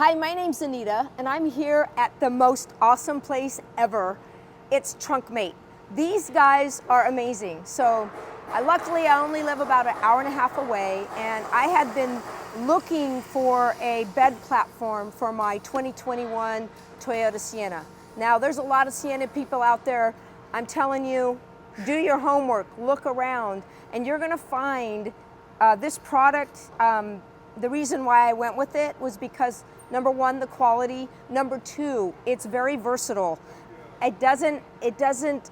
Hi, my name's Anita, and I'm here at the most awesome place ever. It's Trunkmate. These guys are amazing. So, luckily, I only live about an hour and a half away, and I had been looking for a bed platform for my 2021 Toyota Sienna. Now, there's a lot of Sienna people out there. I'm telling you, do your homework, look around, and you're gonna find this product. The reason why I went with it was because number one, the quality. Number two, it's very versatile. It doesn't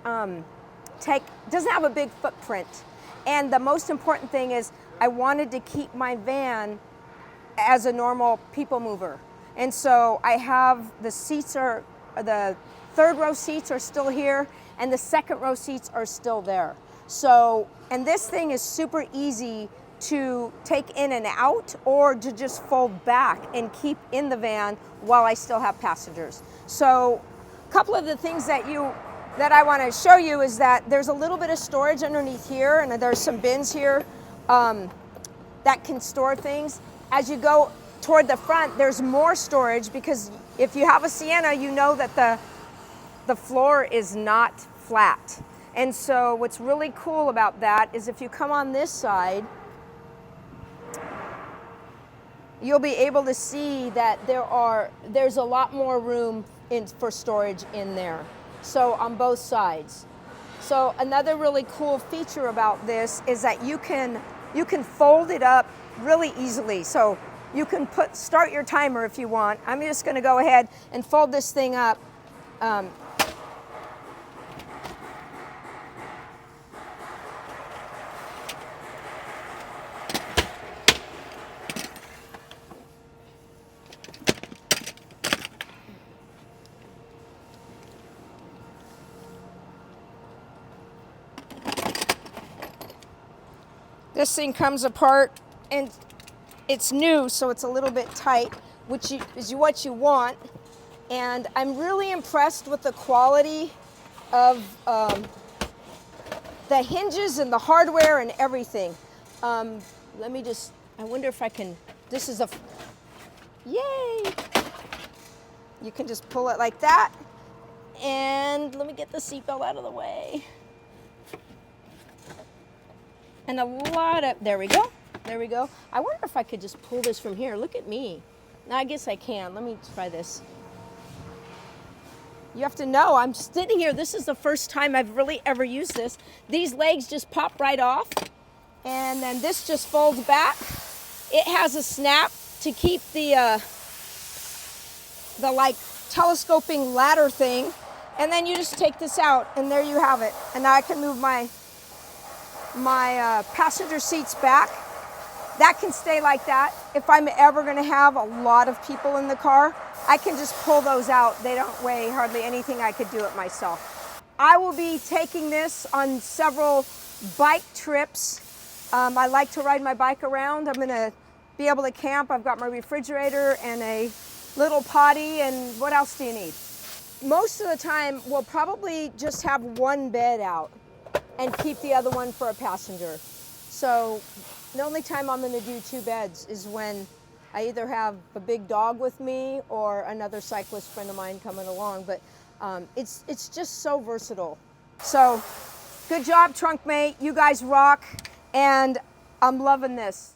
have a big footprint. And the most important thing is I wanted to keep my van as a normal people mover. And so I have the third row seats are still here and the second row seats are still there. So, and this thing is super easy to take in and out or to just fold back and keep in the van while I still have passengers. So a couple of the things that I want to show you is that there's a little bit of storage underneath here, and there's some bins here that can store things. As you go toward the front, there's more storage because if you have a Sienna, you know that the floor is not flat. And so what's really cool about that is if you come on this side, you'll be able to see that there's a lot more room for storage in there. So on both sides. So another really cool feature about this is that you can fold it up really easily. So you can start your timer if you want. I'm just gonna go ahead and fold this thing up. This thing comes apart and it's new, so it's a little bit tight, which is what you want. And I'm really impressed with the quality of the hinges and the hardware and everything. I wonder if I can, yay! You can just pull it like that. And let me get the seatbelt out of the way. And there we go. I wonder if I could just pull this from here. Look at me. Now, I guess I can. Let me try this. You have to know, I'm sitting here. This is the first time I've really ever used this. These legs just pop right off. And then this just folds back. It has a snap to keep the like telescoping ladder thing. And then you just take this out and there you have it. And now I can move my passenger seats back. That can stay like that. If I'm ever gonna have a lot of people in the car, I can just pull those out. They don't weigh hardly anything. I could do it myself. I will be taking this on several bike trips. I like to ride my bike around. I'm gonna be able to camp. I've got my refrigerator and a little potty, and what else do you need? Most of the time, we'll probably just have one bed out and keep the other one for a passenger. So the only time I'm gonna do two beds is when I either have a big dog with me or another cyclist friend of mine coming along, but it's just so versatile. So good job, Trunkmate, you guys rock, and I'm loving this.